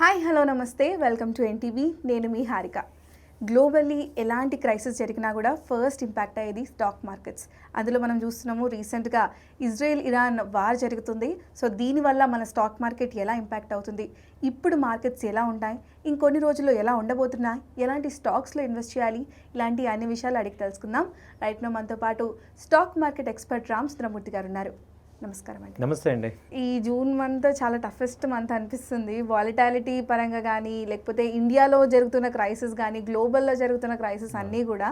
Hi hello నమస్తే welcome to NTV. నేను మీ Harika. Globally ఎలాంటి క్రైసిస్ జరిగినా కూడా ఫస్ట్ ఇంపాక్ట్ అయ్యేది స్టాక్ మార్కెట్స్. అందులో మనం చూస్తున్నాము రీసెంట్గా ఇజ్రాయెల్ ఇరాన్ వార్ జరుగుతుంది. సో దీనివల్ల మన స్టాక్ మార్కెట్ ఎలా ఇంపాక్ట్ అవుతుంది, ఇప్పుడు మార్కెట్స్ ఎలా ఉంటాయి, ఇంకొన్ని రోజుల్లో ఎలా ఉండబోతున్నాయి, ఎలాంటి స్టాక్స్లో ఇన్వెస్ట్ చేయాలి, ఇలాంటి అన్ని విషయాలు అడిగి తెలుసుకుందాం. రైట్ నో మనతో పాటు స్టాక్ మార్కెట్ ఎక్స్పర్ట్ రామచంద్రమూర్తి గారు ఉన్నారు. నమస్కారం అండి. నమస్తే అండి. ఈ జూన్ మంత్ చాలా టఫెస్ట్ మంత్ అనిపిస్తుంది. వాలిటాలిటీ పరంగా కానీ, లేకపోతే ఇండియాలో జరుగుతున్న క్రైసిస్ కానీ, గ్లోబల్లో జరుగుతున్న క్రైసిస్ అన్నీ కూడా.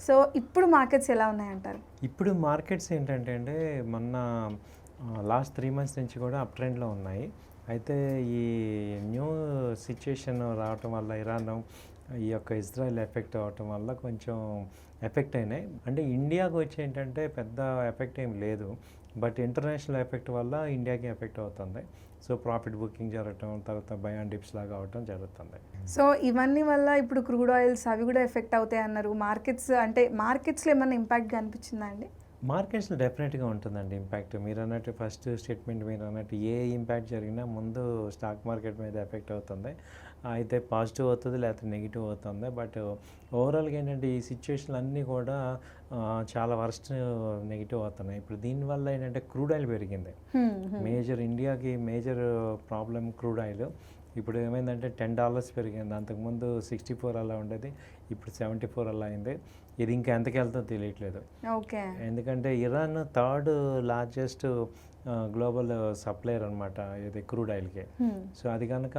సో ఇప్పుడు మార్కెట్స్ ఎలా ఉన్నాయంటారు? ఇప్పుడు మార్కెట్స్ ఏంటంటే అండి, మొన్న లాస్ట్ 3 months నుంచి కూడా అప్ ట్రెండ్లో ఉన్నాయి. అయితే ఈ న్యూ సిచ్యుయేషన్ రావటం వల్ల ఇరాన్ ఈ యొక్క ఇజ్రాయెల్ ఎఫెక్ట్ అవ్వటం వల్ల కొంచెం ఎఫెక్ట్ అయినాయి. అంటే ఇండియాకి వచ్చి ఏంటంటే పెద్ద ఎఫెక్ట్ ఏం లేదు, బట్ ఇంటర్నేషనల్ ఎఫెక్ట్ వల్ల ఇండియాకి ఎఫెక్ట్ అవుతుంది. సో ప్రాఫిట్ బుకింగ్ జరగటం, తర్వాత బై అండ్ డిప్స్ లాగా అవటం జరుగుతుంది. సో ఇవన్నీ వల్ల ఇప్పుడు క్రూడ్ ఆయిల్స్ అవి కూడా ఎఫెక్ట్ అవుతాయి అన్నారు. మార్కెట్స్లో ఏమన్నా ఇంపాక్ట్ కనిపించిందా అండి? మార్కెట్స్లో డెఫినెట్గా ఉంటుందండి ఇంపాక్ట్. మీరు అన్నట్టు ఫస్ట్ స్టేట్మెంట్ మీరు అన్నట్టు ఏ ఇంపాక్ట్ జరిగినా ముందు స్టాక్ మార్కెట్ మీద ఎఫెక్ట్ అవుతుంది. అయితే పాజిటివ్ అవుతుంది లేకపోతే నెగిటివ్ అవుతుంది. బట్ ఓవరాల్గా ఏంటంటే ఈ సిచ్యువేషన్లు అన్నీ కూడా చాలా వర్స్ట్ నెగిటివ్ అవుతున్నాయి. ఇప్పుడు దీనివల్ల ఏంటంటే క్రూడ్ ఆయిల్ పెరిగింది. ఇండియాకి మేజర్ ప్రాబ్లం క్రూడ్ ఆయిల్. ఇప్పుడు ఏమైందంటే $10 పెరిగింది. అంతకుముందు 64 అలా ఉండేది, ఇప్పుడు 74 అలా అయింది. ఇది ఇంకా ఎంతకి వెళ్తుందో తెలియట్లేదు. ఓకే. ఎందుకంటే Iran third largest global supplier అనమాట ఇది క్రూడ్ ఆయిల్కి. సో అది కనుక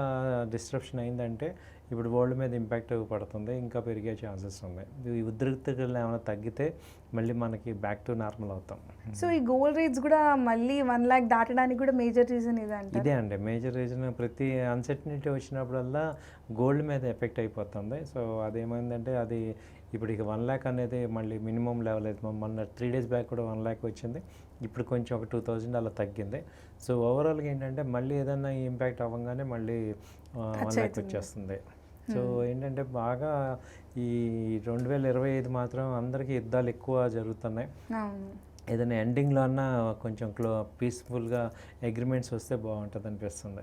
డిస్ట్రప్షన్ అయిందంటే ఇప్పుడు వరల్డ్ మీద ఇంపాక్ట్ పడుతుంది, ఇంకా పెరిగే ఛాన్సెస్ ఉన్నాయి. ఈ ఉద్రిక్తతలు ఏమైనా తగ్గితే మళ్ళీ మనకి బ్యాక్ టు నార్మల్ అవుతాం. సో ఈ గోల్డ్ రేట్స్ కూడా మళ్ళీ 1 lakh దాటడానికి కూడా మేజర్ రీజన్ ఇదే అండి. మేజర్ రీజన్ ప్రతి అన్సర్టనిటీ వచ్చినప్పుడల్లా గోల్డ్ మీద ఎఫెక్ట్ అయిపోతుంది. సో అదేమైందంటే అది ఇప్పుడు ఇక 1 lakh అనేది మళ్ళీ మినిమం లెవెల్ అయితే మొన్న 3 days బ్యాక్ కూడా 1 lakh వచ్చింది. ఇప్పుడు కొంచెం ఒక 2000 అలా తగ్గింది. సో ఓవరాల్గా ఏంటంటే మళ్ళీ ఏదన్నా ఇంపాక్ట్ అవ్వగానే మళ్ళీ 1 lakh వచ్చేస్తుంది. సో ఏంటంటే బాగా ఈ 2025 మాత్రం అందరికీ యుద్ధాలు ఎక్కువ జరుగుతున్నాయి. ఏదైనా ఎండింగ్లో అన్నా కొంచెం పీస్ఫుల్గా అగ్రిమెంట్స్ వస్తే బాగుంటుంది అనిపిస్తుంది.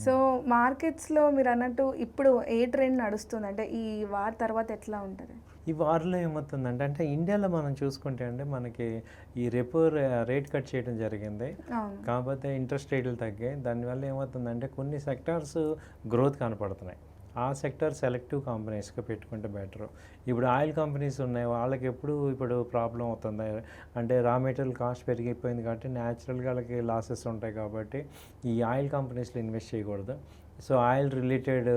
సో మార్కెట్స్లో మీరు అన్నట్టు ఇప్పుడు ఏ ట్రెండ్ నడుస్తుంది, అంటే ఈ వార్ తర్వాత ఎట్లా ఉంటుంది? ఈ వార్లో ఏమవుతుందంటే అంటే ఇండియాలో మనం చూసుకుంటే అంటే మనకి ఈ రెపో రేట్ కట్ చేయడం జరిగింది. కాకపోతే ఇంట్రెస్ట్ రేట్లు తగ్గాయి. దానివల్ల ఏమవుతుందంటే కొన్ని సెక్టార్స్ గ్రోత్ కనపడుతున్నాయి. ఆ సెక్టర్ సెలెక్టివ్ కంపెనీస్గా పెట్టుకుంటే బెటరు. ఇప్పుడు ఆయిల్ కంపెనీస్ ఉన్నాయి, వాళ్ళకి ఇప్పుడు ప్రాబ్లం అవుతుంది. అంటే రా మెటీరియల్ కాస్ట్ పెరిగిపోయింది కాబట్టి న్యాచురల్గా వాళ్ళకి లాసెస్ ఉంటాయి. కాబట్టి ఈ ఆయిల్ కంపెనీస్లో ఇన్వెస్ట్ చేయకూడదు. సో ఆయిల్ రిలేటెడ్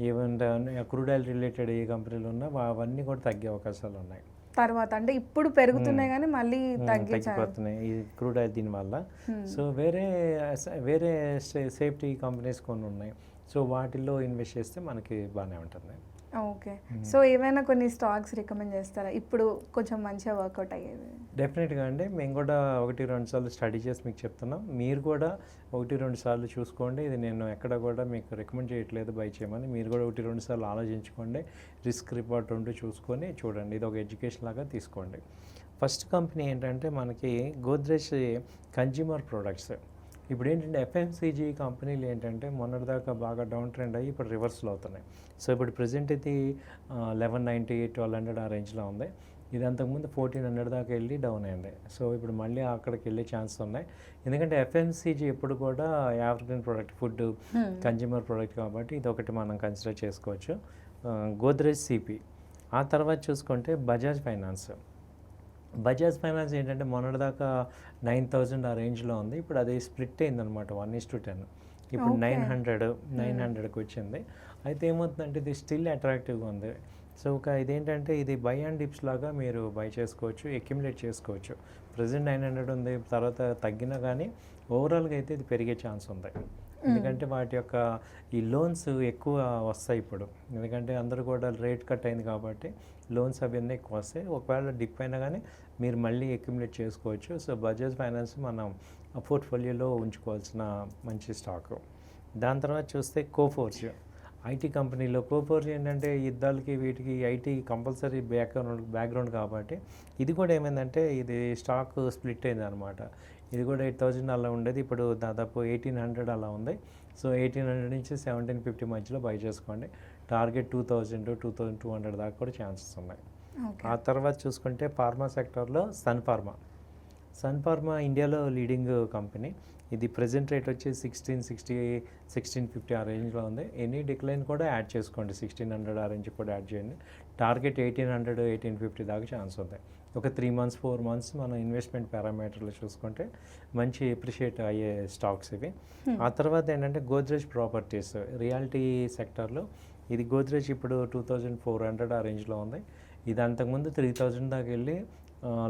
ఏమంటే క్రూడ్ ఆయిల్ రిలేటెడ్ ఏ కంపెనీలు ఉన్నా అవన్నీ కూడా తగ్గే అవకాశాలు ఉన్నాయి. తర్వాత అంటే ఇప్పుడు పెరుగుతున్నాయి కానీ మళ్ళీ తగ్గిపోతున్నాయి ఈ క్రూడ్ ఆయిల్ దీనివల్ల. సో వేరే సేఫ్టీ కంపెనీస్ కొన్ని ఉన్నాయి. సో వాటిల్లో ఇన్వెస్ట్ చేస్తే మనకి బాగానే ఉంటుంది. ఓకే. సో ఏమైనా కొన్ని స్టాక్స్ రికమెండ్ చేస్తారా ఇప్పుడు కొంచెం మంచిగా వర్కౌట్ అయ్యేది? డెఫినెట్గా అండి. మేము కూడా 1-2 సార్లు స్టడీ చేసి మీకు చెప్తున్నాం. మీరు కూడా 1-2 సార్లు చూసుకోండి. ఇది నేను ఎక్కడ కూడా మీకు రికమెండ్ చేయట్లేదు బై చేయమని. మీరు కూడా 1-2 సార్లు ఆలోచించుకోండి. రిస్క్ రిపోర్ట్ ఉంటూ చూసుకొని చూడండి. ఇది ఒక ఎడ్యుకేషన్ లాగా తీసుకోండి. ఫస్ట్ కంపెనీ ఏంటంటే మనకి గోద్రేజ్ కన్జ్యూమర్ ప్రొడక్ట్స్. ఇప్పుడు ఏంటంటే ఎఫ్ఎంసీజీ కంపెనీలు ఏంటంటే మొన్నటిదాకా బాగా డౌన్ ట్రెండ్ అయ్యి ఇప్పుడు రివర్స్లో అవుతున్నాయి. సో ఇప్పుడు ప్రజెంట్ ఇది 1190, 1200 ఆ రేంజ్లో ఉంది. ఇది అంతకుముందు 1400 దాకా వెళ్ళి డౌన్ అయింది. సో ఇప్పుడు మళ్ళీ అక్కడికి వెళ్ళే ఛాన్స్ ఉన్నాయి. ఎందుకంటే ఎఫ్ఎంసీజీ ఎప్పుడు కూడా average product, food, consumer product కాబట్టి ఇది ఒకటి మనం కన్సిడర్ చేసుకోవచ్చు. గోద్రేజ్ సిపి. ఆ తర్వాత చూసుకుంటే బజాజ్ ఫైనాన్స్ ఏంటంటే మొన్నటిదాకా 9000 ఆ రేంజ్లో ఉంది. ఇప్పుడు అది స్ప్లిట్ అయిందనమాట 1:10. ఇప్పుడు 900కి వచ్చింది. అయితే ఏమవుతుందంటే ఇది స్టిల్ అట్రాక్టివ్గా ఉంది. సో ఇదేంటంటే ఇది బై అండ్ డిప్స్ లాగా మీరు బై చేసుకోవచ్చు, అక్యుములేట్ చేసుకోవచ్చు. ప్రజెంట్ 900 ఉంది, తర్వాత తగ్గినా కానీ ఓవరాల్గా అయితే ఇది పెరిగే ఛాన్స్ ఉంది. ఎందుకంటే వాటి యొక్క ఈ లోన్స్ ఎక్కువ వస్తాయి ఇప్పుడు. ఎందుకంటే అందరూ కూడా రేట్ కట్ అయింది కాబట్టి లోన్స్ అవన్నీ ఎక్కువ వస్తాయి. ఒకవేళ డిప్ అయినా కానీ మీరు మళ్ళీ అక్యుములేట్ చేసుకోవచ్చు. సో బజాజ్ ఫైనాన్స్ మనం పోర్ట్ఫోలియోలో ఉంచుకోవాల్సిన మంచి స్టాక్. దాని తర్వాత చూస్తే కోఫోర్జ్ ఐటీ కంపెనీలో. కోఫోర్జ్ ఏంటంటే యుద్ధాలకి వీటికి ఐటీ కంపల్సరీ బ్యాక్గ్రౌండ్ కాబట్టి ఇది కూడా ఏమైందంటే ఇది స్టాక్ స్ప్లిట్ అయింది అనమాట. ఇది కూడా 8000 అలా ఉండేది, ఇప్పుడు దాదాపు 1800 అలా ఉంది. సో 1800 నుంచి 1750 మధ్యలో బై చేసుకోండి. టార్గెట్ 2000 2200 దాకా కూడా ఛాన్సెస్ ఉన్నాయి. ఓకే. ఆ తర్వాత చూసుకుంటే ఫార్మా సెక్టర్లో సన్ ఫార్మా ఇండియాలో లీడింగ్ కంపెనీ. ఇది ప్రెజెంట్ రేట్ వచ్చి 1660 1650 ఆ రేంజ్లో ఉంది. ఎనీ డిక్లైన్ కూడా యాడ్ చేసుకోండి, 1600 ఆ రేంజ్ కూడా యాడ్ చేయండి. టార్గెట్ 1800 1850 దాకా ఛాన్స్ ఉంది. ఒక 3 months 4 months మనం ఇన్వెస్ట్మెంట్ పారామీటర్లు చూసుకుంటే మంచి ఎప్రిషియేట్ అయ్యే స్టాక్స్ ఇవి. ఆ తర్వాత ఏంటంటే గోద్రేజ్ ప్రాపర్టీస్ రియాలిటీ సెక్టర్లో. ఇది గోద్రేజ్ ఇప్పుడు 2400 ఆ రేంజ్లో ఉంది. ఇది అంతకుముందు 3000 దాకా వెళ్ళి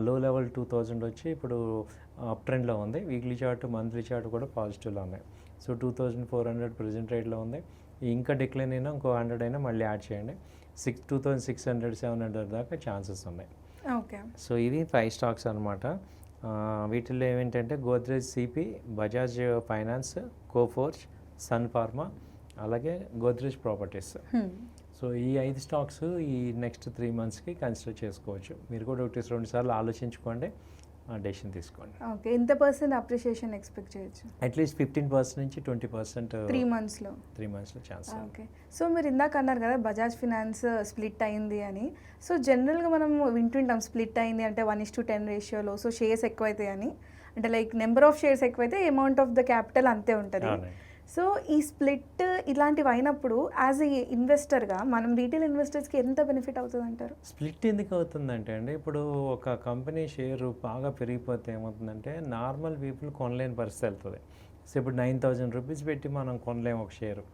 లో లెవెల్ 2000 వచ్చి ఇప్పుడు అప్ ట్రెండ్లో ఉంది. వీక్లీ చార్ట్ మంత్లీ చార్ట్ కూడా పాజిటివ్లో ఉన్నాయి. సో 2400 ప్రెజెంట్ రేట్లో ఉంది. ఇంకా డిక్లైన్ అయినా ఇంకో 100 అయినా మళ్ళీ యాడ్ చేయండి. 2600 700 దాకా ఛాన్సెస్ ఉన్నాయి. ఓకే. సో ఇది 5 స్టాక్స్ అనమాట. వీటిల్లో ఏమేంటంటే గోద్రేజ్ సిపి, బజాజ్ ఫైనాన్స్, కోఫోర్జ్, సన్ ఫార్మా, అలాగే గోద్రేజ్ ప్రాపర్టీస్. సో ఈ 5 స్టాక్స్ ఈ నెక్స్ట్ 3 monthsకి కన్సిడర్ చేసుకోవచ్చు. మీరు కూడా 1-2 సార్లు ఆలోచించుకోండి, డెసిషన్ తీసుకోండి. ఓకే. ఎంత పర్సెంట్ అప్రిషియేషన్ ఎక్స్పెక్ట్ చేయొచ్చు? అట్లీస్ట్ 15% నుంచి 20% 3 monthsలో. 3 monthsలో ఛాన్స్. ఓకే. సో మీరు ఇందాక అన్నారు కదా బజాజ్ ఫినాన్స్ స్ప్లిట్ అయింది అని. సో జనరల్గా మనం వింటుంటాం స్ప్లిట్ అయింది అంటే 1:10 రేషియోలో. సో షేర్స్ ఎక్కువైతాయి అని, అంటే లైక్ నెంబర్ ఆఫ్ షేర్స్ ఎక్కువైతే అమౌంట్ ఆఫ్ ద క్యాపిటల్ అంతే ఉంటుంది. సో ఈ స్ప్లిట్ ఇలాంటివి అయినప్పుడు యాజ్ ఏ ఇన్వెస్టర్గా మనం రీటైల్ ఇన్వెస్టర్స్కి ఎంత బెనిఫిట్ అవుతుంది అంటారు? స్ప్లిట్ ఎందుకు అవుతుందంటే అండి, ఇప్పుడు ఒక కంపెనీ షేరు బాగా పెరిగిపోతే ఏమవుతుందంటే నార్మల్ పీపుల్ కొనలేని పరిస్థితి వెళ్తుంది. సో ఇప్పుడు 9000 రూపీస్ పెట్టి మనం కొనలేము ఒక షేరు.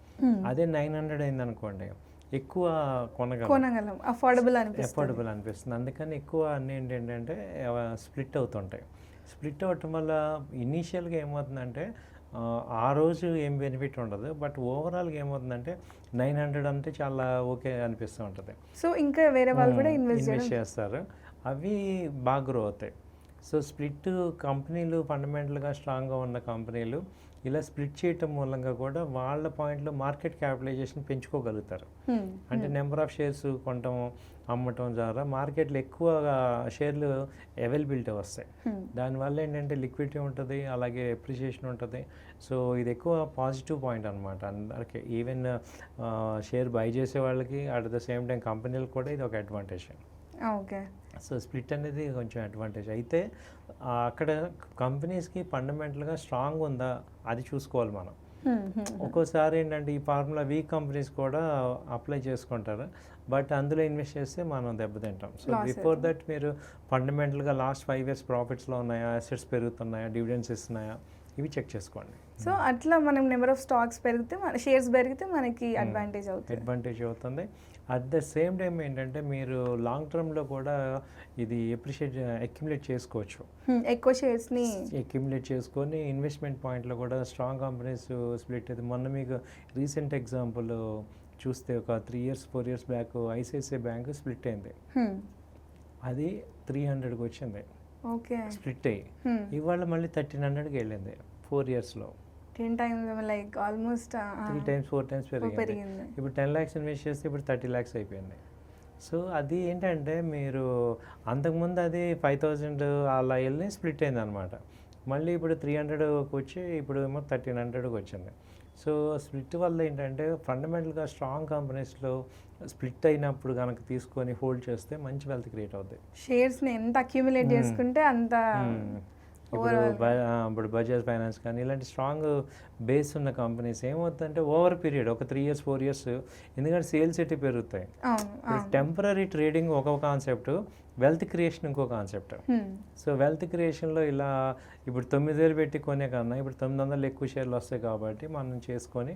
అదే 900 అయిందనుకోండి ఎక్కువ కొనగలం, అఫోర్డబుల్ అనిపిస్తుంది. అందుకని ఎక్కువ అన్నీ ఏంటంటే స్ప్లిట్ అవుతుంటాయి. స్ప్లిట్ అవ్వటం వల్ల ఇనీషియల్గా ఏమవుతుందంటే ఆ రోజు ఏం బెనిఫిట్ ఉండదు, బట్ ఓవరాల్గా ఏమవుతుందంటే 900 అంటే చాలా ఓకే అనిపిస్తూ ఉంటుంది. సో ఇంకా వేరే వాళ్ళు కూడా ఇన్వెస్ట్ చేస్తారు, అవి బాగా గ్రో అవుతాయి. సో స్ప్లిట్ కంపెనీలు ఫండమెంటల్గా స్ట్రాంగ్గా ఉన్న కంపెనీలు ఇలా స్ప్లిట్ చేయటం మూలంగా కూడా వాళ్ళ పాయింట్లో మార్కెట్ క్యాపిటలైజేషన్ పెంచుకోగలుగుతారు. అంటే నెంబర్ ఆఫ్ షేర్స్ కొనటం అమ్మటం ద్వారా మార్కెట్లో ఎక్కువగా షేర్లు అవైలబిలిటీ వస్తాయి. దానివల్ల ఏంటంటే లిక్విడిటీ ఉంటుంది, అలాగే ఎప్రిషియేషన్ ఉంటుంది. సో ఇది ఎక్కువ పాజిటివ్ పాయింట్ అనమాట అందరికీ. ఈవెన్ షేర్ బై చేసే వాళ్ళకి అట్ ద సేమ్ టైం కంపెనీలకు కూడా ఇది ఒక అడ్వాంటేజ్. ఓకే. సో స్ప్లిట్ అనేది కొంచెం అడ్వాంటేజ్. అయితే అక్కడ కంపెనీస్కి ఫండమెంటల్గా స్ట్రాంగ్ ఉందా అది చూసుకోవాలి మనం. ఒక్కోసారి ఏంటంటే ఈ ఫార్ములా వీక్ కంపెనీస్ కూడా అప్లై చేసుకుంటారు, బట్ అందులో ఇన్వెస్ట్ చేస్తే మనం దెబ్బతింటాం. సో బిఫోర్ దట్ మీరు ఫండమెంటల్గా లాస్ట్ 5 years ప్రాఫిట్స్లో ఉన్నాయా, అసెట్స్ పెరుగుతున్నాయా, డివిడెండ్స్ ఇస్తున్నాయా, ఇవి చెక్ చేసుకోండి. సో అట్లా మనం నెంబర్ ఆఫ్ స్టాక్స్ పెరిగితే మన షేర్స్ పెరిగితే మనకి అడ్వాంటేజ్ అవుతుంది. అట్ ద సేమ్ టైం ఏంటంటే మీరు లాంగ్ టర్మ్లో కూడా ఇది అక్యుములేట్ చేసుకోవచ్చు. ఎక్కువ షేర్స్ని అక్యుములేట్ చేసుకొని ఇన్వెస్ట్మెంట్ పాయింట్లో కూడా స్ట్రాంగ్ కంపెనీస్ స్ప్లిట్ అయితే మొన్న మీకు రీసెంట్ ఎగ్జాంపుల్ చూస్తే ఒక 3 years 4 years back ICICI bank split అయింది. అది 300కి వచ్చింది. ఓకే. స్ప్లిట్ అయ్యి ఇవాళ మళ్ళీ 1300కి వెళ్ళింది 4 yearsలో. 10 times like almost 3 times 4 times పెరిగింది. ఇప్పుడు 10 lakhs ఇన్వెస్ట్ చేస్తే ఇప్పుడు 30 lakhs అయిపోయింది. సో అది ఏంటంటే మీరు అంతకుముందు అది 5000 అలా వెళ్ళి స్ప్లిట్ అయింది అనమాట. మళ్ళీ ఇప్పుడు 300కి వచ్చి ఇప్పుడు ఏమో 1300కి వచ్చింది. సో స్ప్లిట్ వల్ల ఏంటంటే ఫండమెంటల్గా స్ట్రాంగ్ కంపెనీస్లో స్ప్లిట్ అయినప్పుడు కనుక తీసుకొని హోల్డ్ చేస్తే మంచి వెల్త్ క్రియేట్ అవుతుంది. షేర్స్ని ఎంత అక్యుములేట్ చేసుకుంటే అంత. ఇప్పుడు బజాజ్ ఫైనాన్స్ కానీ ఇలాంటి స్ట్రాంగ్ బేస్ ఉన్న కంపెనీస్ ఏమవుతుందంటే ఓవర్ పీరియడ్ ఒక 3 years 4 years, ఎందుకంటే సేల్స్ ఎట్టి పెరుగుతాయి. టెంపరీ ట్రేడింగ్ ఒక కాన్సెప్ట్, వెల్త్ క్రియేషన్ ఇంకో కాన్సెప్ట్. సో వెల్త్ క్రియేషన్లో ఇలా ఇప్పుడు 9000 పెట్టి కొనే కన్నా ఇప్పుడు 900 ఎక్కువ షేర్లు వస్తాయి కాబట్టి మనం చేసుకొని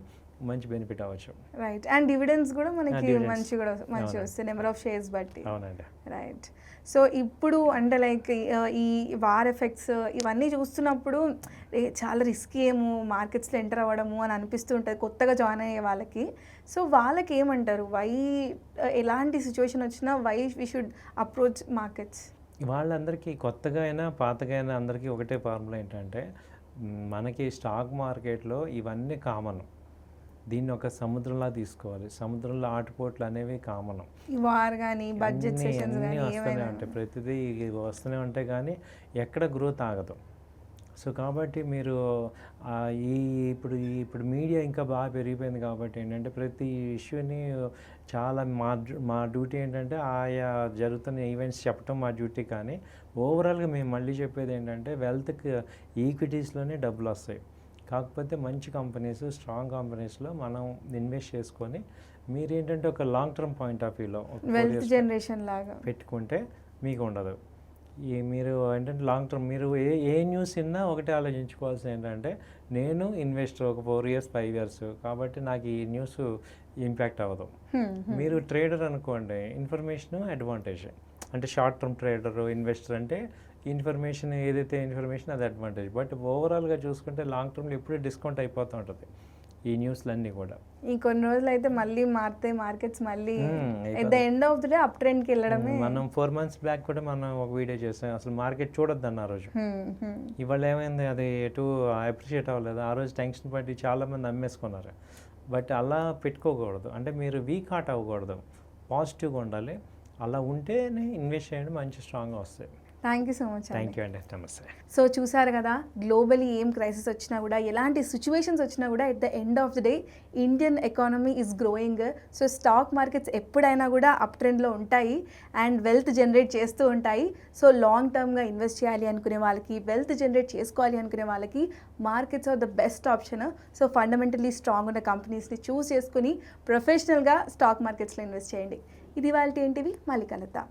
మంచి బెనిఫిట్ అవ్వచ్చు. రైట్. అండ్ డివిడెండ్స్ కూడా మనకి మంచి వస్తాయి నెంబర్ ఆఫ్ షేర్స్ బట్టి. అవునండి. రైట్. సో ఇప్పుడు అంటే లైక్ ఈ వార్ ఎఫెక్ట్స్ ఇవన్నీ చూస్తున్నప్పుడు చాలా రిస్కీ ఏమో మార్కెట్స్లో ఎంటర్ అవ్వడము అని అనిపిస్తూ ఉంటుంది కొత్తగా జాయిన్ అయ్యే వాళ్ళకి. సో వాళ్ళకి ఏమంటారు, ఎలాంటి సిచ్యువేషన్ వచ్చినా why we should approach markets? వాళ్ళందరికీ కొత్తగా అయినా పాతగా అయినా అందరికీ ఒకటే ఫార్ములా ఏంటంటే మనకి స్టాక్ మార్కెట్లో ఇవన్నీ కామన్. దీన్ని ఒక సముద్రంలా తీసుకోవాలి. సముద్రంలో ఆటుపోట్లు అనేవి కామన్. వార్ కానీ బడ్జెట్ సెషన్స్ కానీ వస్తూనే ఉంటాయి, ప్రతిదీ వస్తూనే ఉంటాయి, కానీ ఎక్కడ గ్రోత్ ఆగదు. సో కాబట్టి మీరు ఆ, ఈ ఇప్పుడు మీడియా ఇంకా బాగా పెరిగిపోయింది కాబట్టి ఏంటంటే ప్రతి ఇష్యూని చాలా మా డ్యూటీ ఏంటంటే ఆయా జరుగుతున్న ఈవెంట్స్ చెప్పడం మా డ్యూటీ, కానీ ఓవరాల్గా మేము మళ్ళీ చెప్పేది ఏంటంటే వెల్త్కి ఈక్విటీస్లోనే డబ్బులు వస్తాయి. కాకపోతే మంచి కంపెనీస్, స్ట్రాంగ్ కంపెనీస్లో మనం ఇన్వెస్ట్ చేసుకొని మీరేంటంటే ఒక లాంగ్ టర్మ్ పాయింట్ ఆఫ్ వ్యూలో వెల్త్ జనరేషన్ లాగా పెట్టుకుంటే మీకు ఉండదు. మీరు ఏంటంటే లాంగ్ టర్మ్ మీరు ఏ న్యూస్ విన్నా ఒకటే ఆలోచించుకోవాల్సింది ఏంటంటే నేను ఇన్వెస్టర్ ఒక 4 years 5 years కాబట్టి నాకు ఈ న్యూస్ ఇంపాక్ట్ అవ్వదు. మీరు ట్రేడర్ అనుకోండి, ఇన్ఫర్మేషన్ అడ్వాంటేజ్. అంటే షార్ట్ టర్మ్ ట్రేడర్, ఇన్వెస్టర్ అంటే ఇన్ఫర్మేషన్ ఏదైతే ఇన్ఫర్మేషన్ అది అడ్వాంటేజ్. బట్ ఓవరాల్గా చూసుకుంటే లాంగ్ టర్మ్లో ఎప్పుడూ డిస్కౌంట్ అయిపోతూ ఉంటుంది ఈ న్యూస్లన్నీ కూడా. ఈ కొన్ని రోజులు అయితే మళ్ళీ మారుతాయి మార్కెట్స్, మళ్ళీ at the end of the day up ట్రెండ్కి వెళ్ళడమే. మనం 4 months బ్యాక్ కూడా మనం ఒక వీడియో చేసాం, అసలు మార్కెట్ చూడొద్దు అన్న ఆ రోజు. ఇవాళ ఏమైంది, అది ఎటు అప్రిషియేట్ అవ్వలేదు. ఆ రోజు టెన్షన్ పట్టి చాలామంది అమ్మేసుకున్నారు. బట్ అలా పెట్టుకోకూడదు, అంటే మీరు వీక్ హార్ట్ అవ్వకూడదు, పాజిటివ్గా ఉండాలి. అలా ఉంటేనే ఇన్వెస్ట్ చేయండి, మంచి స్ట్రాంగ్గా వస్తాయి. Thank you so much. Thank you అండి, నమస్తే. సో చూసారు కదా, గ్లోబలీ ఏం క్రైసిస్ వచ్చినా కూడా, ఎలాంటి సిచ్యువేషన్స్ వచ్చినా కూడా, at the end of the day Indian economy is growing. So stock markets ఎప్పుడైనా కూడా అప్ ట్రెండ్లో ఉంటాయి అండ్ వెల్త్ జనరేట్ చేస్తూ ఉంటాయి. సో లాంగ్ టర్మ్గా ఇన్వెస్ట్ చేయాలి అనుకునే వాళ్ళకి, వెల్త్ జనరేట్ చేసుకోవాలి అనుకునే వాళ్ళకి markets are the best option. So fundamentally strong ఉన్న కంపెనీస్ని చూస్ చేసుకుని ప్రొఫెషనల్గా స్టాక్ మార్కెట్స్లో ఇన్వెస్ట్ చేయండి. ఇది వాళ్ళ ఏంటివి, మళ్ళీ కలుద్దాం.